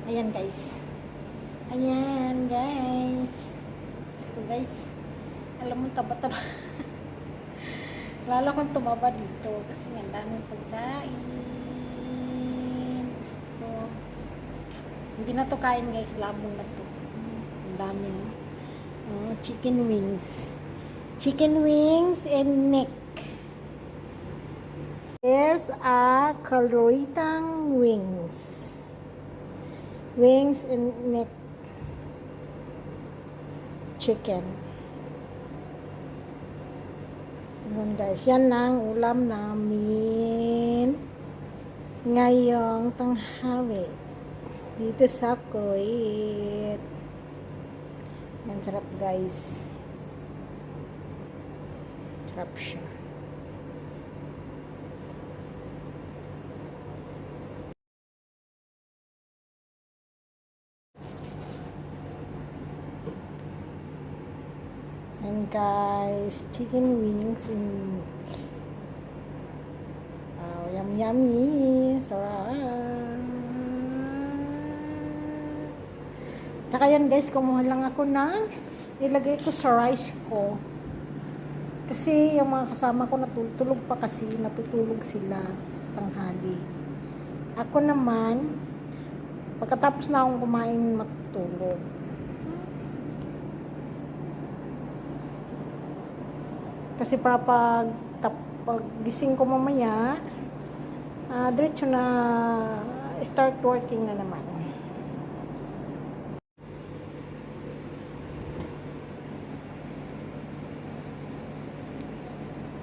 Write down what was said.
Ayan guys. Ayan guys. So guys, alam mo taba-taba. Lalo kong tumaba dito kasi ang daming pagkain. So, hindi na to kain guys, lamong na to. Ang dami. Chicken wings. Chicken wings and neck. Is a kaloritang wings. Wings and neck chicken. Yun guys, yan ang ulam namin ngayong tanghali dito sa Kuwait. Yan, sarap guys. Sarap siya. And guys, chicken wings and yummy, sarap. Tsaka yan guys, kumuha lang ako ng ilagay ko sa rice ko. Kasi yung mga kasama ko natutulog pa kasi, natutulog sila sa tanghali. Ako naman, pagkatapos na akong kumain, matutulog. Kasi para pag gising ko mamaya, diretso na start working na naman.